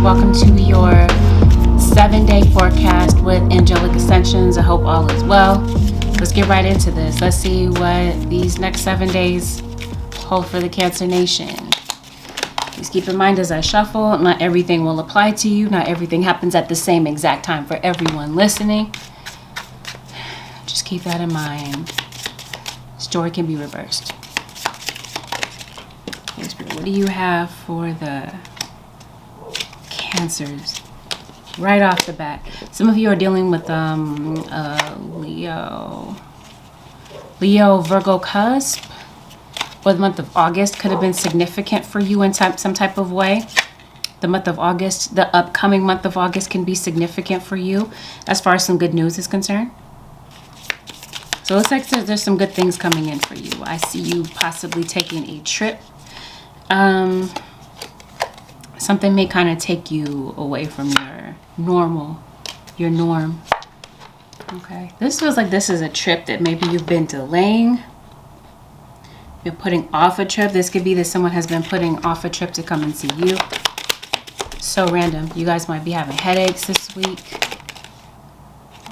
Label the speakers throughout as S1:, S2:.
S1: welcome to your 7-day forecast with Angelic Ascensions. I hope all is well. Let's get right into this. Let's see what these next 7 days hold for the Cancer Nation. Please keep in mind as I shuffle, not everything will apply to you. Not everything happens at the same exact time for everyone listening. Just keep that in mind. Story can be reversed. Okay, Spirit, what do you have for the Cancers right off the bat? Some of you are dealing with Leo Virgo cusp, or the month of August could have been significant for you in some type of way. The month of August, the upcoming month of August, can be significant for you as far as some good news is concerned. So it looks like there's some good things coming in for you. I see you possibly taking a trip. Something may kind of take you away from your norm. Okay. This feels like this is a trip that maybe you've been delaying. You're putting off a trip. This could be that someone has been putting off a trip to come and see you. So random. You guys might be having headaches this week.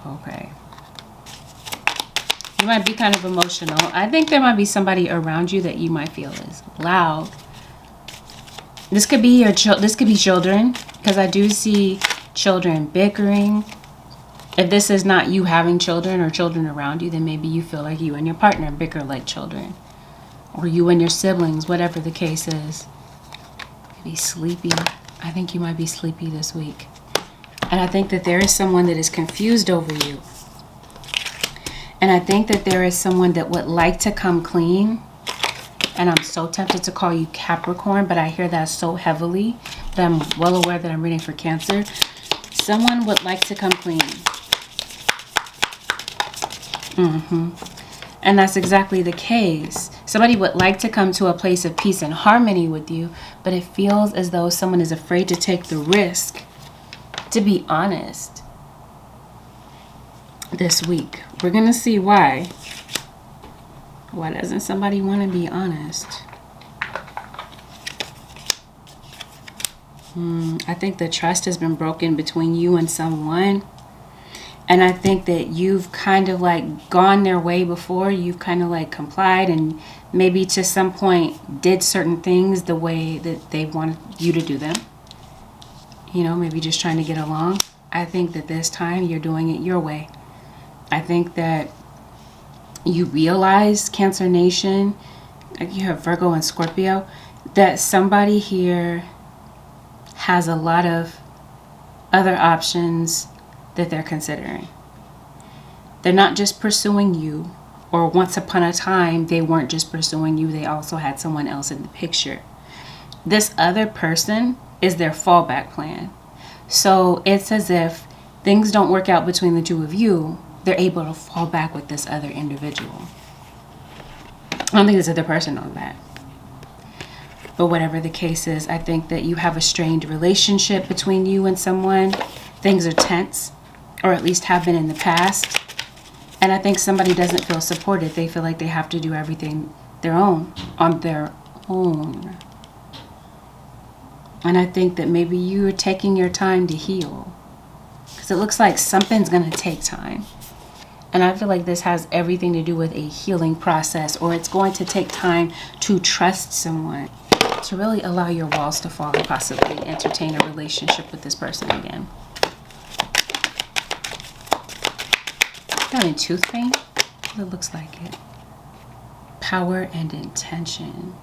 S1: Okay. You might be kind of emotional. I think there might be somebody around you that you might feel is loud. This could be children, because I do see children bickering. If this is not you having children or children around you, then maybe you feel like you and your partner bicker like children, or you and your siblings, whatever the case is. Be sleepy. I think you might be sleepy this week, and I think that there is someone that is confused over you, and I think that there is someone that would like to come clean. And I'm so tempted to call you Capricorn, but I hear that so heavily that I'm well aware that I'm reading for Cancer. Someone would like to come clean. And that's exactly the case. Somebody would like to come to a place of peace and harmony with you, but it feels as though someone is afraid to take the risk to be honest this week. We're going to see why. Why doesn't somebody want to be honest? I think the trust has been broken between you and someone. And I think that you've kind of like gone their way before. You've kind of like complied and maybe to some point did certain things the way that they wanted you to do them. You know, maybe just trying to get along. I think that this time you're doing it your way. I think that you realize, Cancer Nation, like you have Virgo and Scorpio, that somebody here has a lot of other options that they're considering. They're not just pursuing you, or once upon a time, they weren't just pursuing you, they also had someone else in the picture. This other person is their fallback plan. So it's as if things don't work out between the two of you, they're able to fall back with this other individual. I don't think this other person knows that. But whatever the case is, I think that you have a strained relationship between you and someone. Things are tense, or at least have been in the past. And I think somebody doesn't feel supported. They feel like they have to do everything on their own. And I think that maybe you're taking your time to heal. Because it looks like something's going to take time. And I feel like this has everything to do with a healing process, or it's going to take time to trust someone, to really allow your walls to fall and possibly entertain a relationship with this person again. Having tooth pain? It looks like it. Power and intention.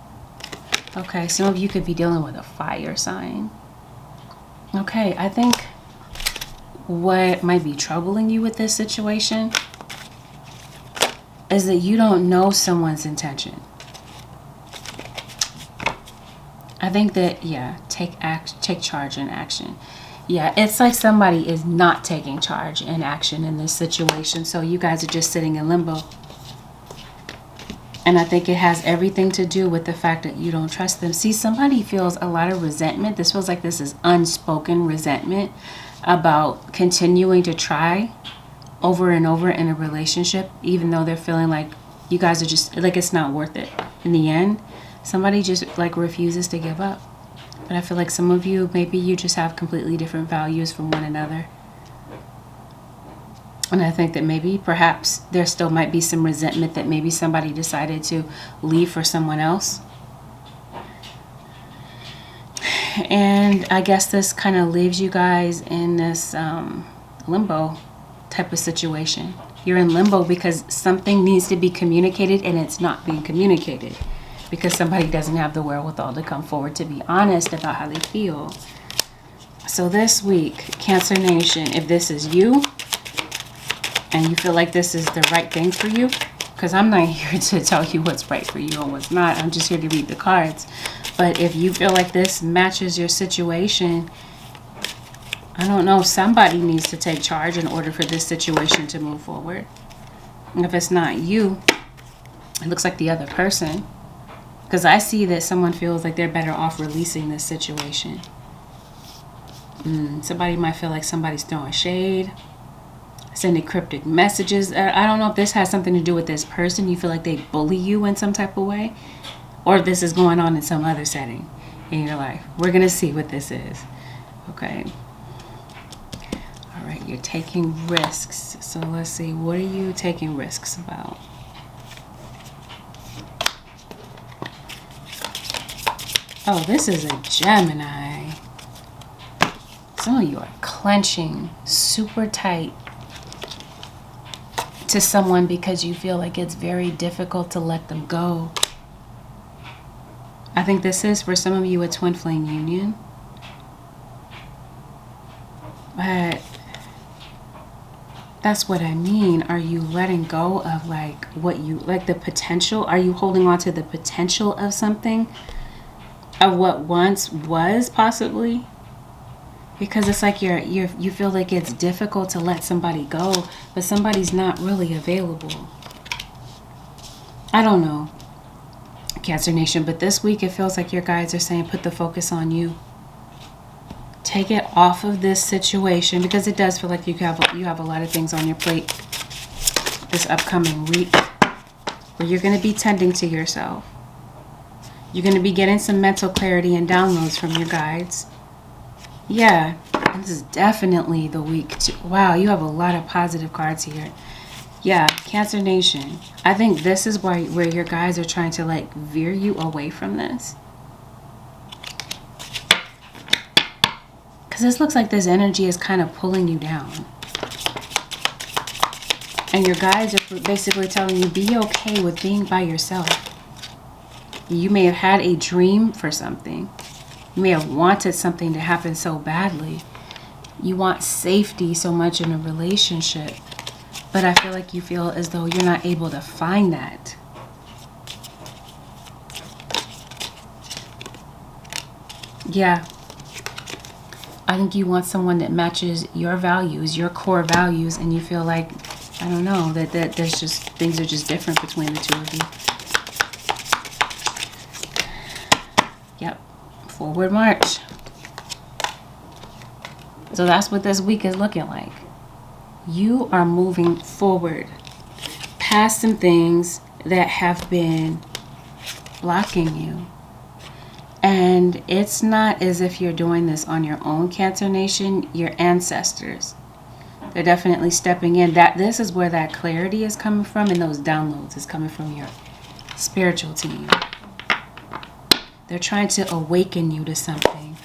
S1: Okay, some of you could be dealing with a fire sign. Okay, I think what might be troubling you with this situation is that you don't know someone's intention. I think that, yeah, take charge and action. Yeah, it's like somebody is not taking charge and action in this situation. So you guys are just sitting in limbo. And I think it has everything to do with the fact that you don't trust them. See, somebody feels a lot of resentment. This feels like this is unspoken resentment about continuing to try over and over in a relationship, even though they're feeling like you guys are just like it's not worth it in the end. Somebody just like refuses to give up. But I feel like some of you, maybe you just have completely different values from one another. And I think that maybe, perhaps, there still might be some resentment that maybe somebody decided to leave for someone else. And I guess this kind of leaves you guys in this limbo type of situation. You're in limbo because something needs to be communicated and it's not being communicated. Because somebody doesn't have the wherewithal to come forward to be honest about how they feel. So this week, Cancer Nation, if this is you, and you feel like this is the right thing for you, because I'm not here to tell you what's right for you and what's not. I'm just here to read the cards. But if you feel like this matches your situation, I don't know, somebody needs to take charge in order for this situation to move forward. And if it's not you, it looks like the other person. Because I see that someone feels like they're better off releasing this situation. Somebody might feel like somebody's throwing shade, sending cryptic messages. I don't know if this has something to do with this person. You feel like they bully you in some type of way. Or if this is going on in some other setting in your life. We're going to see what this is. Okay. All right. You're taking risks. So let's see. What are you taking risks about? Oh, this is a Gemini. Some of you are clenching super tight to someone because you feel like it's very difficult to let them go. I think this is, for some of you, a twin flame union. But that's what I mean. Are you letting go of like what you, like the potential? Are you holding on to the potential of something? Of what once was, possibly? Because it's like you feel like it's difficult to let somebody go, but somebody's not really available. I don't know, Cancer Nation, but this week it feels like your guides are saying put the focus on you. Take it off of this situation, because it does feel like you have a lot of things on your plate this upcoming week where you're going to be tending to yourself. You're going to be getting some mental clarity and downloads from your guides. Yeah, and this is definitely the week too. Wow, you have a lot of positive cards here. Yeah, Cancer Nation. I think this is where your guides are trying to like veer you away from this. Because this looks like this energy is kind of pulling you down. And your guides are basically telling you be okay with being by yourself. You may have had a dream for something. You may have wanted something to happen so badly. You want safety so much in a relationship. But I feel like you feel as though you're not able to find that. Yeah. I think you want someone that matches your values, your core values, and you feel like, I don't know, that there's just, things are just different between the two of you. Yep. Forward march. So that's what this week is looking like. You are moving forward past some things that have been blocking you. And it's not as if you're doing this on your own, Cancer Nation. Your ancestors, they're definitely stepping in. This is where that clarity is coming from, and those downloads is coming from your spiritual team. They're trying to awaken you to something.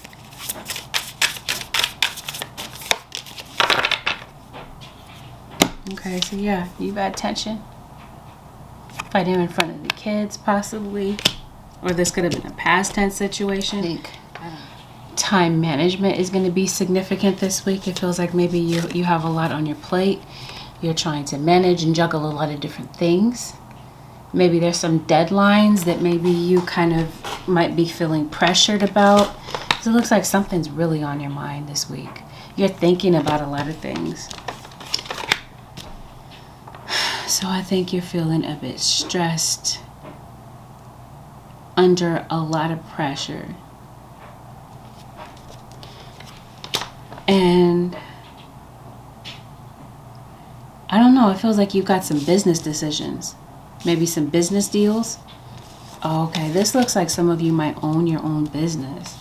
S1: Okay, so yeah, you've had tension. Fighting in front of the kids, possibly. Or this could have been a past tense situation. Time management is going to be significant this week. It feels like maybe you have a lot on your plate. You're trying to manage and juggle a lot of different things. Maybe there's some deadlines that maybe you kind of might be feeling pressured about. So it looks like something's really on your mind this week. You're thinking about a lot of things. So I think you're feeling a bit stressed, under a lot of pressure. And I don't know, it feels like you've got some business decisions. Maybe some business deals. Oh, okay, this looks like some of you might own your own business.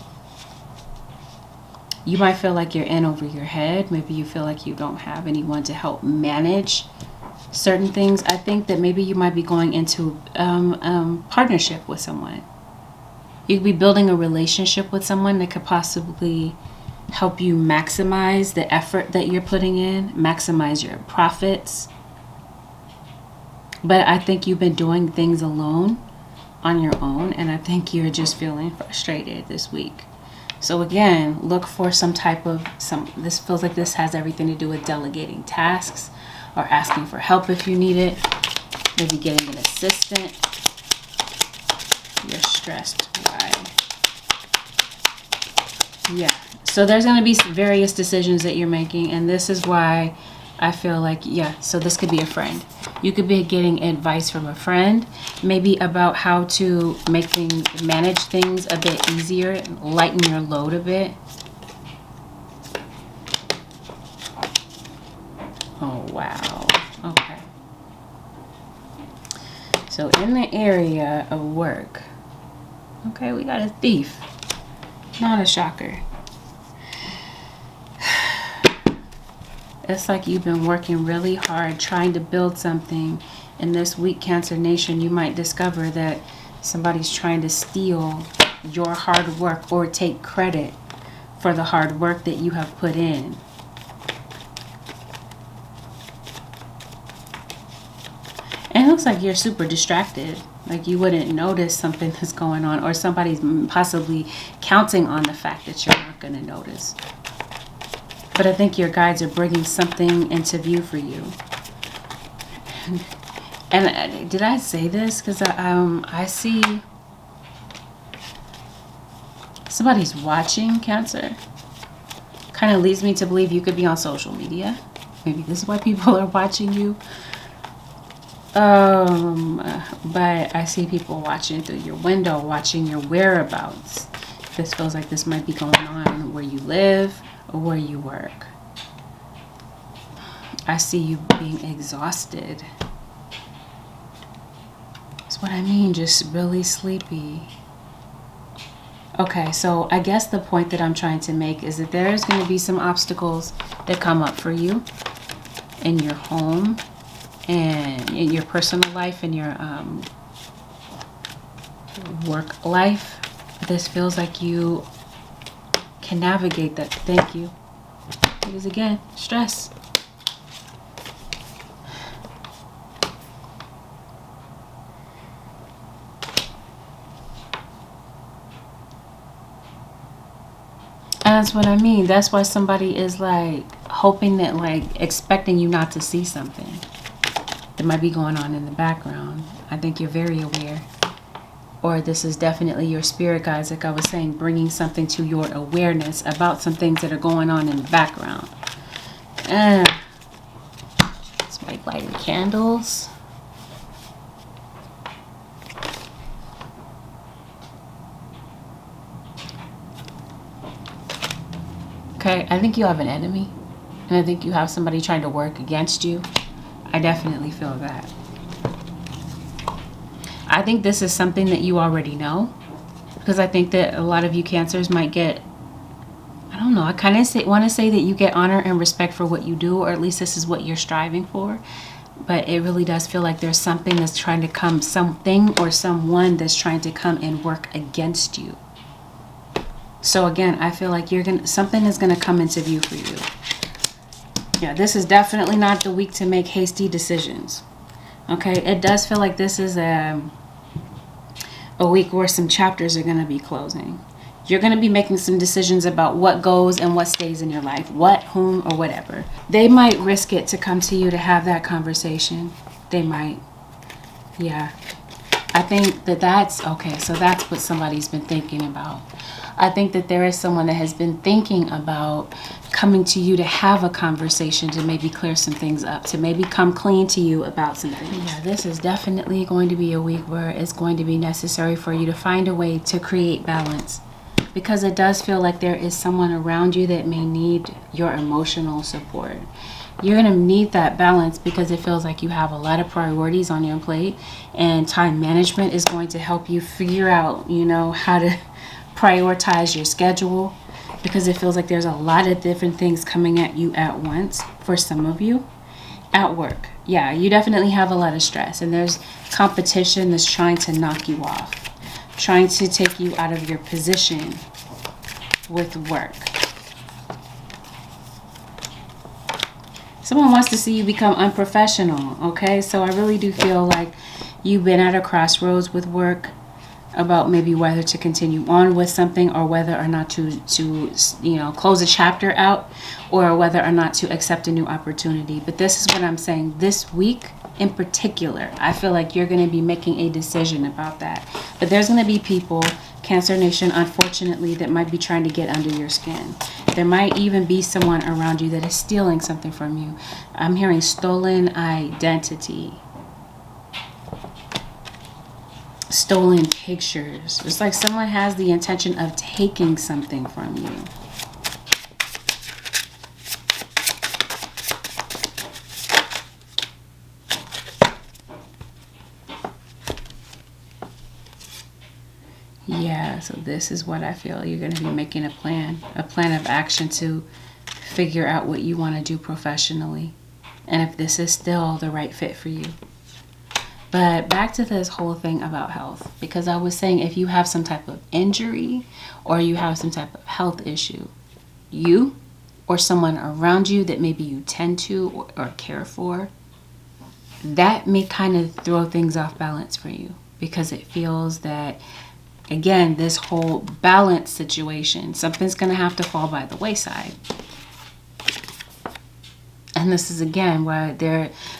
S1: You might feel like you're in over your head. Maybe you feel like you don't have anyone to help manage certain things. I think that maybe you might be going into partnership with someone. You could be building a relationship with someone that could possibly help you maximize the effort that you're putting in, maximize your profits. But I think you've been doing things alone, on your own, and I think you're just feeling frustrated this week. So again, look for some type of, this feels like this has everything to do with delegating tasks or asking for help if you need it, maybe getting an assistant. You're stressed. Why? Yeah. So there's going to be various decisions that you're making, and this is why I feel like, yeah, so this could be a friend. You could be getting advice from a friend, maybe about how to manage things a bit easier, lighten your load a bit. Oh, wow. Okay. So in the area of work, okay, we got a thief. Not a shocker. It's like you've been working really hard trying to build something. In this week, Cancer Nation, you might discover that somebody's trying to steal your hard work or take credit for the hard work that you have put in. And it looks like you're super distracted. Like you wouldn't notice something that's going on, or somebody's possibly counting on the fact that you're not going to notice. But I think your guides are bringing something into view for you. And did I say this? Because I see somebody's watching, Cancer. Kind of leads me to believe you could be on social media. Maybe this is why people are watching you. But I see people watching through your window, watching your whereabouts. This feels like this might be going on where you live or where you work. I see you being exhausted. That's what I mean, just really sleepy. Okay, so I guess the point that I'm trying to make is that there's going to be some obstacles that come up for you in your home and in your personal life and your work life. This feels like you can navigate that. Thank you. Because again, stress. That's what I mean. That's why somebody is like hoping that, like expecting you not to see something that might be going on in the background. I think you're very aware. Or this is definitely your spirit guides, like I was saying, bringing something to your awareness about some things that are going on in the background. It's like lighting candles. Okay, I think you have an enemy. And I think you have somebody trying to work against you. I definitely feel that. I think this is something that you already know, because I think that a lot of you Cancers might get, I don't know, I kind of want to say that you get honor and respect for what you do, or at least this is what you're striving for. But it really does feel like there's something that's trying to come, something or someone that's trying to come and work against you. So again, I feel like something is going to come into view for you. Yeah, this is definitely not the week to make hasty decisions. Okay, it does feel like this is a week where some chapters are going to be closing. You're going to be making some decisions about what goes and what stays in your life, what, whom, or whatever. They might risk it to come to you to have that conversation. They might. Yeah. I think that's okay. So that's what somebody's been thinking about. I think that there is someone that has been thinking about coming to you to have a conversation, to maybe clear some things up, to maybe come clean to you about some things. Yeah, this is definitely going to be a week where it's going to be necessary for you to find a way to create balance, because it does feel like there is someone around you that may need your emotional support. You're going to need that balance because it feels like you have a lot of priorities on your plate, and time management is going to help you figure out, how to prioritize your schedule. because it feels like there's a lot of different things coming at you at once for some of you. At work, yeah, you definitely have a lot of stress, and there's competition that's trying to knock you off, trying to take you out of your position with work. Someone wants to see you become unprofessional, okay? So I really do feel like you've been at a crossroads with work about maybe whether to continue on with something or whether or not to close a chapter out, or whether or not to accept a new opportunity. But this is what I'm saying. This week in particular, I feel like you're going to be making a decision about that. But there's going to be people, Cancer Nation, unfortunately, that might be trying to get under your skin. There might even be someone around you that is stealing something from you. I'm hearing stolen identity. Stolen pictures. It's like someone has the intention of taking something from you. Yeah, so this is what I feel. You're going to be making a plan of action to figure out what you want to do professionally, and if this is still the right fit for you. But back to this whole thing about health, because I was saying if you have some type of injury or you have some type of health issue, you or someone around you that maybe you tend to or care for, that may kind of throw things off balance for you, because it feels that, again, this whole balance situation, something's going to have to fall by the wayside. And this is, again, why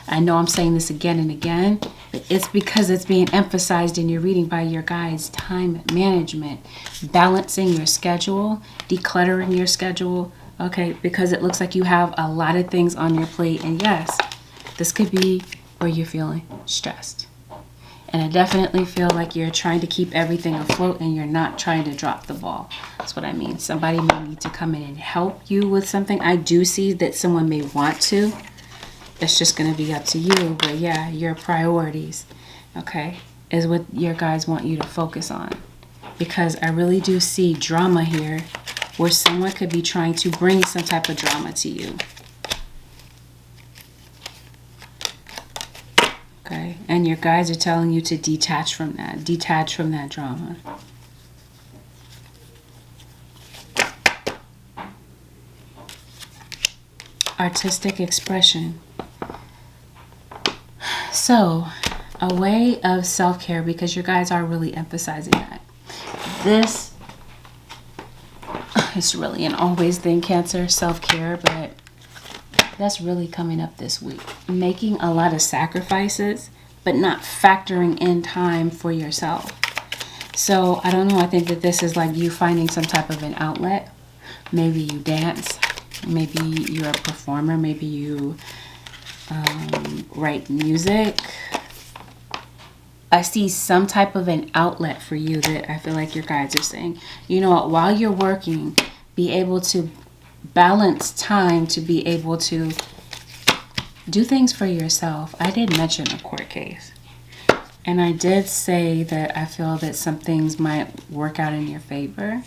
S1: I know I'm saying this again and again, but it's because it's being emphasized in your reading by your guides. Time management, balancing your schedule, decluttering your schedule, okay, because it looks like you have a lot of things on your plate. And yes, this could be where you're feeling stressed. And I definitely feel like you're trying to keep everything afloat and you're not trying to drop the ball. That's what I mean. Somebody may need to come in and help you with something. I do see that someone may want to. It's just going to be up to you. But yeah, your priorities, okay, is what your guys want you to focus on. Because I really do see drama here where someone could be trying to bring some type of drama to you. Okay, and your guides are telling you to detach from that drama. Artistic expression. So, a way of self-care, because your guides are really emphasizing that. This is really an always thing, Cancer, self-care, but that's really coming up this week. Making a lot of sacrifices, but not factoring in time for yourself. So, I don't know, I think that this is like you finding some type of an outlet. Maybe you dance. Maybe you're a performer. Maybe you write music. I see some type of an outlet for you that I feel like your guides are saying, you know what, while you're working, be able to balance time to be able to do things for yourself. I did mention a court case. And I did say that I feel that some things might work out in your favor.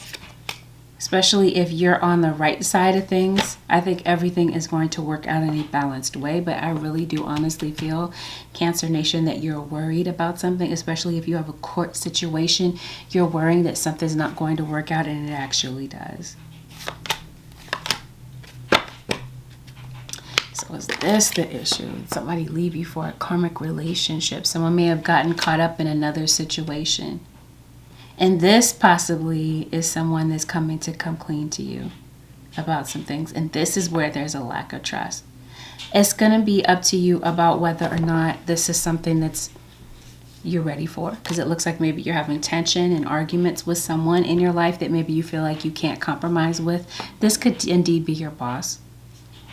S1: Especially if you're on the right side of things, I think everything is going to work out in a balanced way. But I really do honestly feel, Cancer Nation, that you're worried about something, especially if you have a court situation. You're worrying that something's not going to work out, and it actually does. So is this the issue? Did somebody leave you for a karmic relationship? Someone may have gotten caught up in another situation. And this possibly is someone that's coming to come clean to you about some things. And this is where there's a lack of trust. It's going to be up to you about whether or not this is something that's you're ready for. Because it looks like maybe you're having tension and arguments with someone in your life that maybe you feel like you can't compromise with. This could indeed be your boss.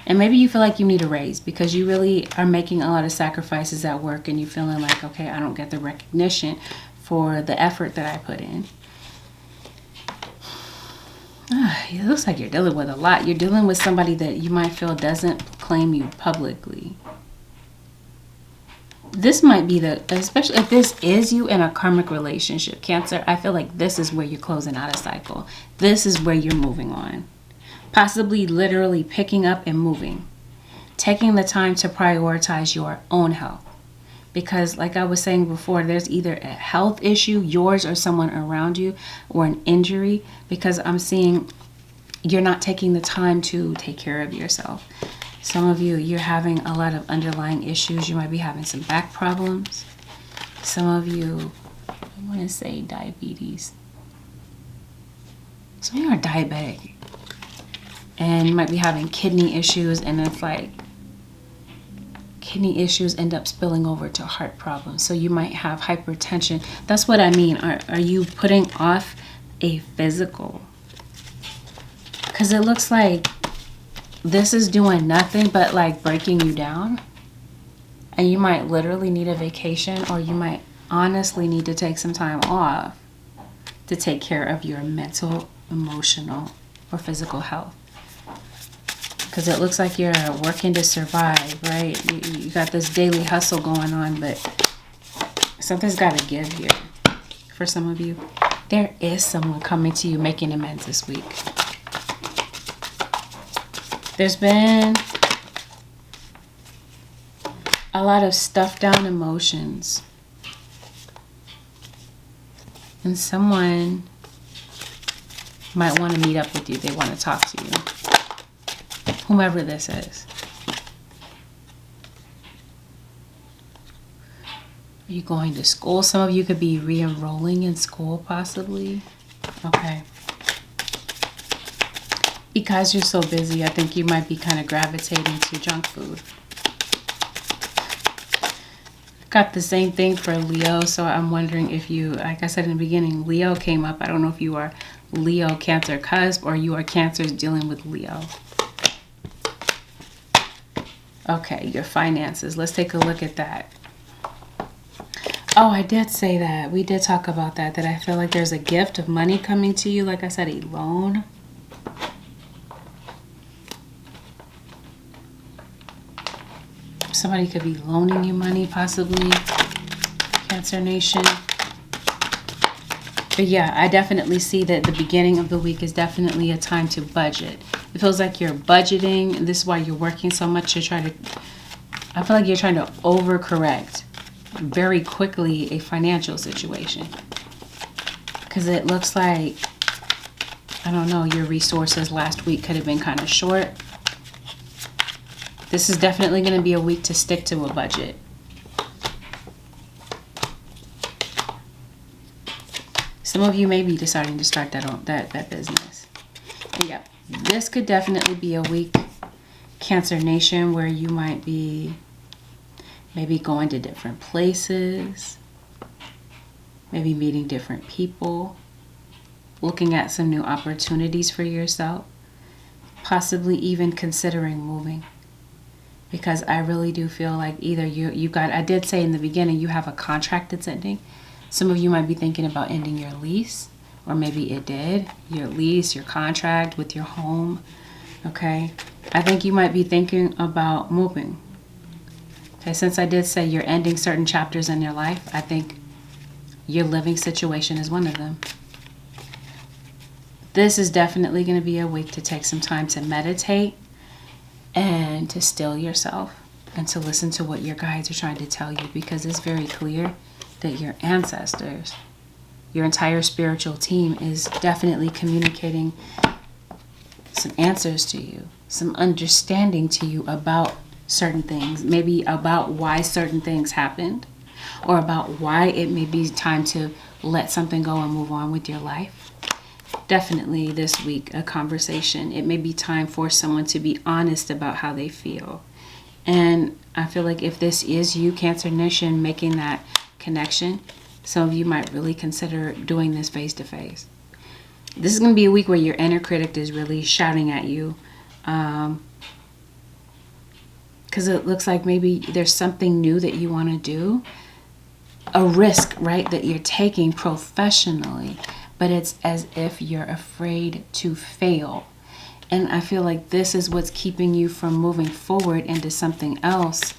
S1: And maybe you feel like you need a raise because you really are making a lot of sacrifices at work and you're feeling like, okay, I don't get the recognition for the effort that I put in. It looks like you're dealing with a lot. You're dealing with somebody that you might feel doesn't claim you publicly. this might be especially if this is you in a karmic relationship, Cancer, I feel like this is where you're closing out a cycle. This is where you're moving on. Possibly literally picking up and moving. Taking the time to prioritize your own health. Because like I was saying before, there's either a health issue, yours or someone around you, or an injury. Because I'm seeing you're not taking the time to take care of yourself. Some of you, you're having a lot of underlying issues. You might be having some back problems. Some of you, I want to say diabetes. Some of you are diabetic. And you might be having kidney issues, and it's like kidney issues end up spilling over to heart problems. So you might have hypertension. That's what I mean. Are you putting off a physical? Because it looks like this is doing nothing but like breaking you down. And you might literally need a vacation, or you might honestly need to take some time off to take care of your mental, emotional, or physical health. Because it looks like you're working to survive, right? You got this daily hustle going on, but something's got to give here. For some of you, there is someone coming to you making amends this week. There's been a lot of stuffed down emotions. And someone might want to meet up with you. They want to talk to you. Whomever this is. Are you going to school? Some of you could be re-enrolling in school possibly. Okay. Because you're so busy, I think you might be kind of gravitating to junk food. Got the same thing for Leo, so I'm wondering if you, like I said in the beginning, Leo came up. I don't know if you are Leo, Cancer, cusp, or you are Cancer dealing with Leo. Okay, your finances. Let's take a look at that. Oh, I did say that. We did talk about that I feel like there's a gift of money coming to you. Like I said, a loan. Somebody could be loaning you money, possibly. Cancer Nation. But yeah, I definitely see that the beginning of the week is definitely a time to budget. It feels like you're budgeting. This is why you're working so much to try to... I feel like you're trying to overcorrect very quickly a financial situation. Because it looks like, I don't know, your resources last week could have been kind of short. This is definitely going to be a week to stick to a budget. Some of you may be deciding to start that business. And yeah, this could definitely be a week, Cancer Nation, where you might be maybe going to different places, maybe meeting different people, looking at some new opportunities for yourself, possibly even considering moving. Because I really do feel like either you got, I did say in the beginning, you have a contract that's ending. Some of you might be thinking about ending your lease, or maybe it did. Your lease, your contract with your home, okay? I think you might be thinking about moving. Okay, since I did say you're ending certain chapters in your life, I think your living situation is one of them. This is definitely going to be a week to take some time to meditate and to still yourself and to listen to what your guides are trying to tell you, because it's very clear that your ancestors, your entire spiritual team is definitely communicating some answers to you, some understanding to you about certain things, maybe about why certain things happened, or about why it may be time to let something go and move on with your life. Definitely this week, a conversation. It may be time for someone to be honest about how they feel. And I feel like if this is you, Cancer Nation, making that connection, some of you might really consider doing this face to face. This is going to be a week where your inner critic is really shouting at you. Because it looks like maybe there's something new that you want to do. A risk, right, that you're taking professionally. But it's as if you're afraid to fail. And I feel like this is what's keeping you from moving forward into something else.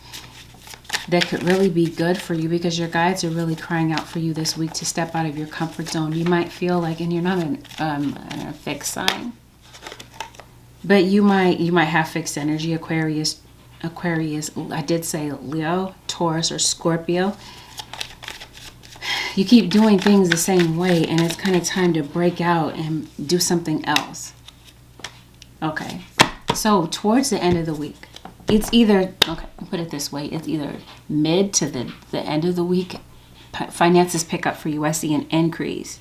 S1: that could really be good for you, because your guides are really crying out for you this week to step out of your comfort zone. You might feel like, and you're not a fixed sign, but you might have fixed energy. Aquarius, I did say Leo, Taurus, or Scorpio. You keep doing things the same way, and it's kind of time to break out and do something else. Okay, so towards the end of the week, it's either, okay, I'll put it this way, it's either mid to the end of the week, finances pick up for you. I see an increase.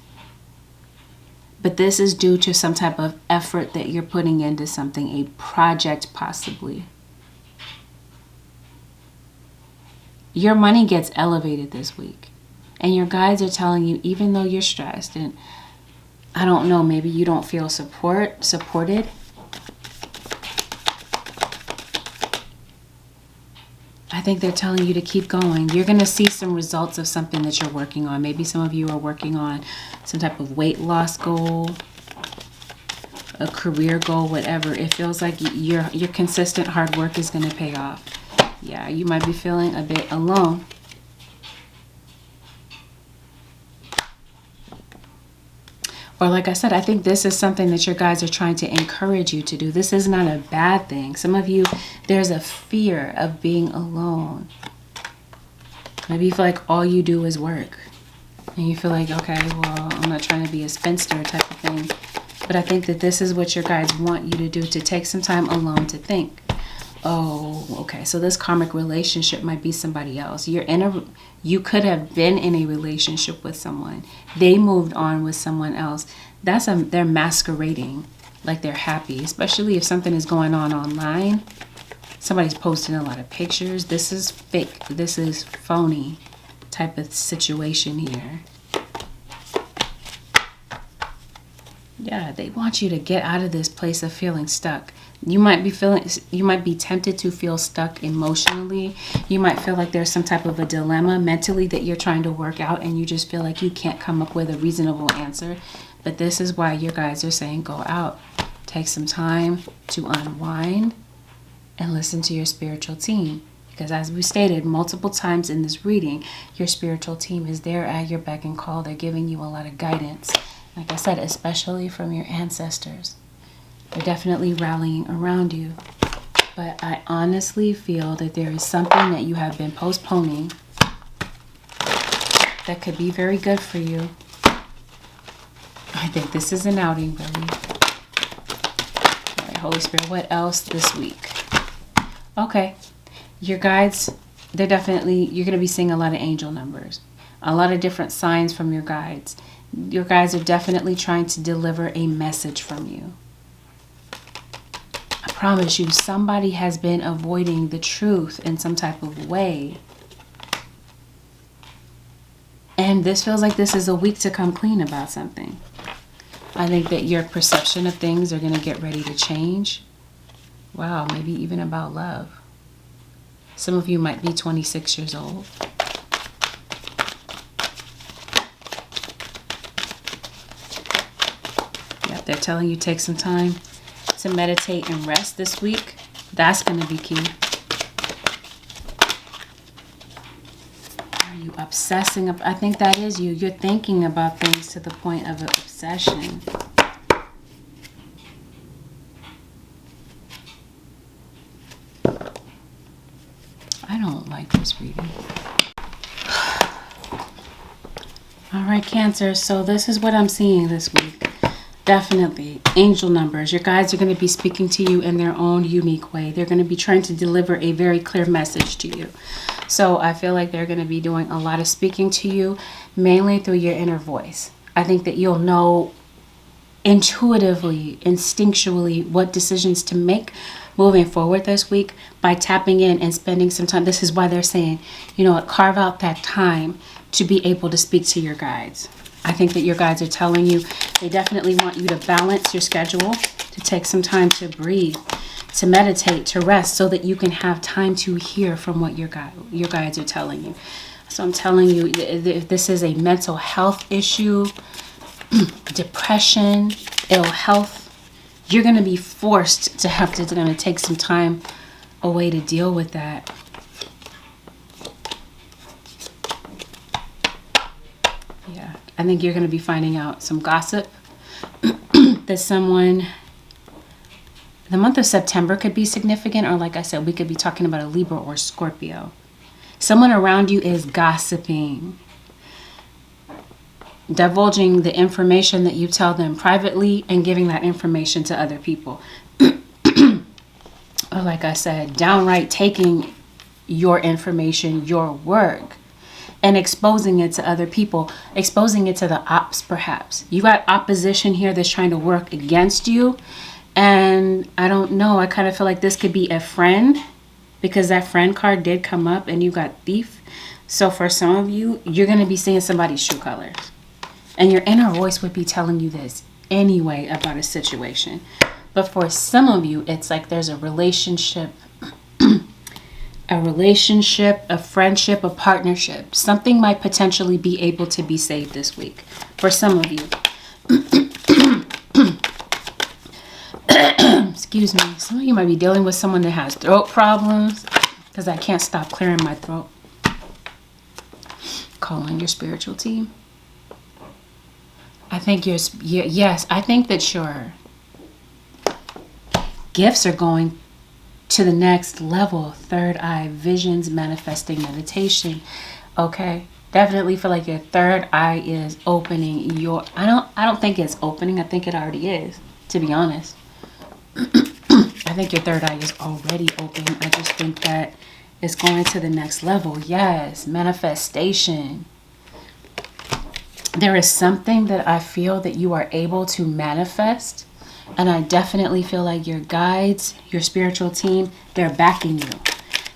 S1: But this is due to some type of effort that you're putting into something, a project possibly. Your money gets elevated this week. And your guides are telling you, even though you're stressed, and I don't know, maybe you don't feel supported. I think they're telling you to keep going. You're going to see some results of something that you're working on. Maybe some of you are working on some type of weight loss goal, a career goal, whatever. It feels like your consistent hard work is going to pay off. Yeah, you might be feeling a bit alone. Or like I said, I think this is something that your guides are trying to encourage you to do. This is not a bad thing. Some of you, there's a fear of being alone. Maybe you feel like all you do is work. And you feel like, okay, well, I'm not trying to be a spinster type of thing. But I think that this is what your guides want you to do, to take some time alone to think. Oh, okay, so this karmic relationship might be somebody else. You could have been in a relationship with someone. They moved on with someone else. They're masquerading like they're happy, especially if something is going on online. Somebody's posting a lot of pictures. This is fake. This is phony type of situation here. Yeah, they want you to get out of this place of feeling stuck. You might be tempted to feel stuck emotionally. You might feel like there's some type of a dilemma mentally that you're trying to work out, and you just feel like you can't come up with a reasonable answer. But this is why your guides are saying go out. Take some time to unwind and listen to your spiritual team. Because as we stated multiple times in this reading, your spiritual team is there at your beck and call. They're giving you a lot of guidance. Like I said, especially from your ancestors. They're definitely rallying around you. But I honestly feel that there is something that you have been postponing that could be very good for you. I think this is an outing, really. All right, Holy Spirit, what else this week? Okay, your guides, you're going to be seeing a lot of angel numbers. A lot of different signs from your guides. Your guides are definitely trying to deliver a message from you. I promise you, somebody has been avoiding the truth in some type of way. And this feels like this is a week to come clean about something. I think that your perception of things are going to get ready to change. Wow, maybe even about love. Some of you might be 26 years old. Yep, they're telling you take some time to meditate and rest this week. That's going to be key. Are you obsessing? I think that is you. You're thinking about things to the point of obsession. I don't like this reading. All right, Cancer. So this is what I'm seeing this week. Definitely angel numbers. Your guides are going to be speaking to you in their own unique way. They're going to be trying to deliver a very clear message to you. So I feel like they're going to be doing a lot of speaking to you, mainly through your inner voice. I think that you'll know intuitively, instinctually what decisions to make moving forward this week by tapping in and spending some time. This is why they're saying, carve out that time to be able to speak to your guides. I think that your guides are telling you they definitely want you to balance your schedule, to take some time to breathe, to meditate, to rest, so that you can have time to hear from what your guides are telling you. So I'm telling you, if this is a mental health issue, depression, ill health, you're going to be forced to take some time away to deal with that. I think you're going to be finding out some gossip that someone, the month of September could be significant, or like I said, we could be talking about a Libra or Scorpio. Someone around you is gossiping, divulging the information that you tell them privately and giving that information to other people. Or like I said, downright taking your information, your work, and exposing it to other people, exposing it to the ops perhaps. You got opposition here that's trying to work against you. And I don't know, I kind of feel like this could be a friend, because that friend card did come up, and you got thief. So for some of you, you're going to be seeing somebody's true colors. And your inner voice would be telling you this anyway about a situation. But for some of you, it's like there's a relationship, a friendship, a partnership. Something might potentially be able to be saved this week for some of you. Excuse me. Some of you might be dealing with someone that has throat problems, because I can't stop clearing my throat. Call on your spiritual team. I think I think that your gifts are going to the next level. Third eye, visions, manifesting, meditation. Okay. Definitely feel like your third eye is opening. I don't think it's opening. I think it already is, to be honest. I think your third eye is already open. I just think that it's going to the next level. Yes. Manifestation. There is something that I feel that you are able to manifest. And I definitely feel like your guides, your spiritual team, they're backing you.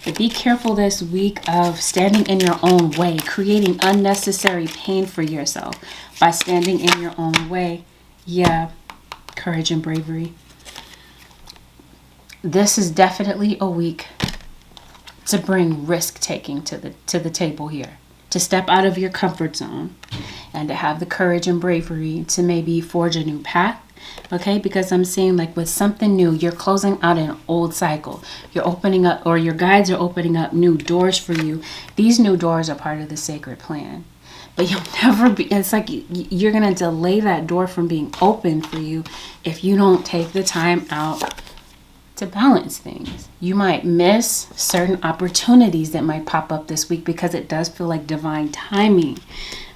S1: But be careful this week of standing in your own way, creating unnecessary pain for yourself by standing in your own way. Yeah, courage and bravery. This is definitely a week to bring risk-taking to the table here. To step out of your comfort zone and to have the courage and bravery to maybe forge a new path. Okay, because I'm seeing like with something new, you're closing out an old cycle. You're opening up, or your guides are opening up new doors for you. These new doors are part of the sacred plan. But you'll never be, it's like you're going to delay that door from being open for you if you don't take the time out to balance things. You might miss certain opportunities that might pop up this week, because it does feel like divine timing.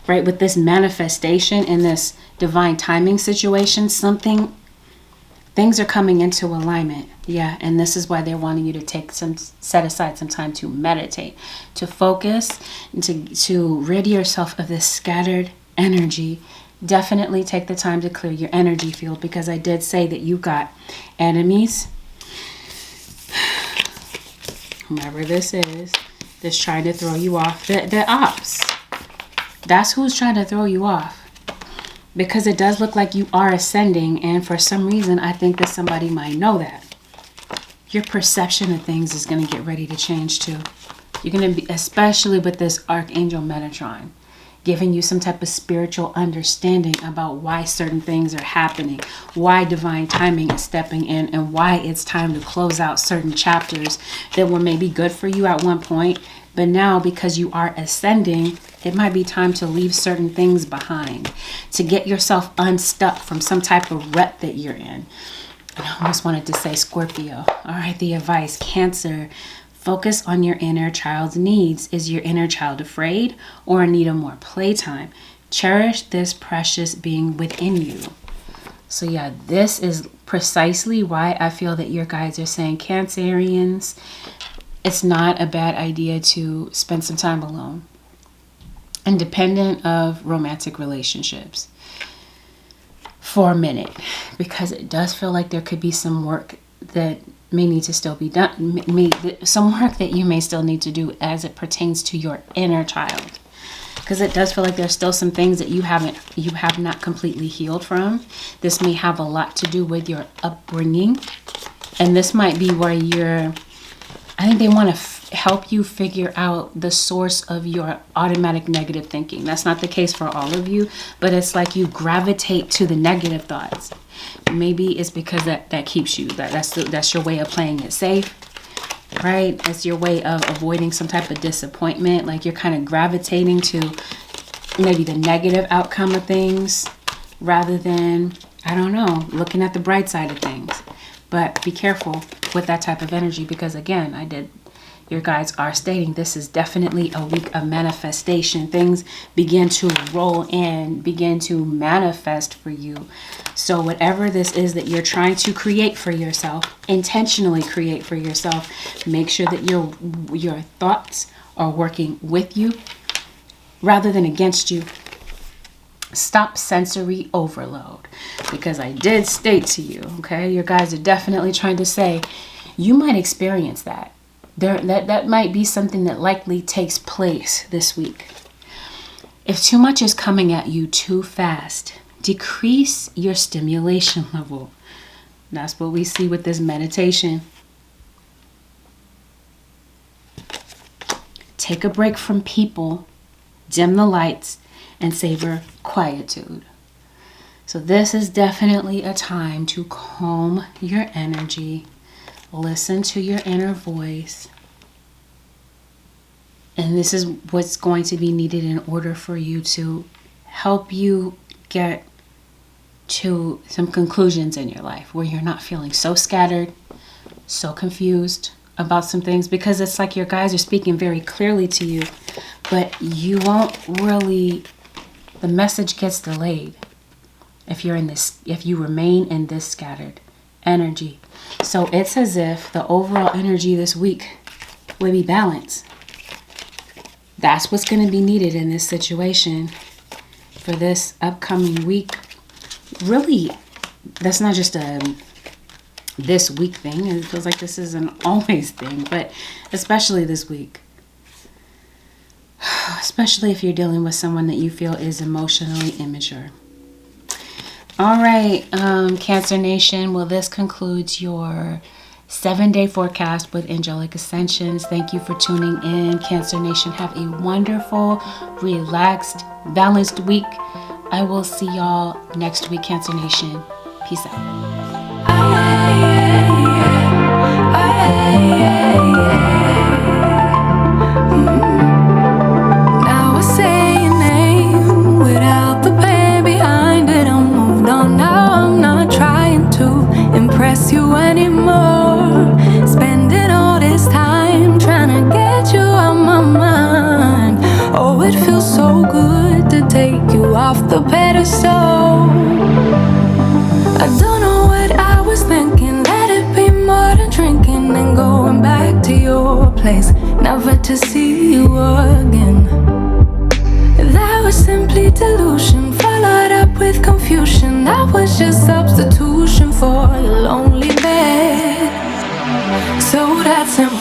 S1: Right, with this manifestation and this divine timing situation, things are coming into alignment. Yeah, and this is why they're wanting you to set aside some time to meditate, to focus, and to rid yourself of this scattered energy. Definitely take the time to clear your energy field, because I did say that you got enemies, whomever this is, that's trying to throw you off. The ops. That's who's trying to throw you off, because it does look like you are ascending, and for some reason I think that somebody might know that. Your perception of things is going to get ready to change too. You're going to be, especially with this Archangel Metatron, giving you some type of spiritual understanding about why certain things are happening, why divine timing is stepping in, and why it's time to close out certain chapters that were maybe good for you at one point. But now, because you are ascending, it might be time to leave certain things behind, to get yourself unstuck from some type of rut that you're in. I almost wanted to say Scorpio. All right, the advice, Cancer. Focus on your inner child's needs. Is your inner child afraid or in need of more playtime? Cherish this precious being within you. So yeah, this is precisely why I feel that your guides are saying, Cancerians, it's not a bad idea to spend some time alone, independent of romantic relationships, for a minute, because it does feel like there could be some work that may need to still be done, some work that you may still need to do as it pertains to your inner child, because it does feel like there's still some things that you have not completely healed from. This may have a lot to do with your upbringing, and this might be where I think they want to help you figure out the source of your automatic negative thinking. That's not the case for all of you, but it's like you gravitate to the negative thoughts. Maybe it's because that keeps you, that's your way of playing it safe, right? That's your way of avoiding some type of disappointment. Like you're kind of gravitating to maybe the negative outcome of things rather than, I don't know, looking at the bright side of things. But be careful with that type of energy, because again, your guides are stating this is definitely a week of manifestation. Things begin to roll in, begin to manifest for you. So whatever this is that you're trying to create for yourself, intentionally create for yourself, make sure that your thoughts are working with you rather than against you. Stop sensory overload, because I did state to you, okay, your guys are definitely trying to say you might experience that. That might be something that likely takes place this week. If too much is coming at you too fast, decrease your stimulation level. That's what we see with this meditation. Take a break from people, dim the lights, and savor quietude. So this is definitely a time to calm your energy, listen to your inner voice. And this is what's going to be needed in order for you to help you get to some conclusions in your life where you're not feeling so scattered, so confused about some things, because it's like your guys are speaking very clearly to you, but you won't really, the message gets delayed if you remain in this scattered energy. So it's as if the overall energy this week will be balanced. That's what's going to be needed in this situation for this upcoming week. Really, that's not just a this week thing. It feels like this is an always thing, but especially this week. Especially if you're dealing with someone that you feel is emotionally immature. All right, Cancer Nation. Well, this concludes your 7-day forecast with Angelic Ascensions. Thank you for tuning in, Cancer Nation. Have a wonderful, relaxed, balanced week. I will see y'all next week, Cancer Nation. Peace out.
S2: The pedestal. I don't know what I was thinking. Let it be more than drinking and going back to your place, never to see you again. That was simply delusion, followed up with confusion. That was just substitution for a lonely bed. So that's simple.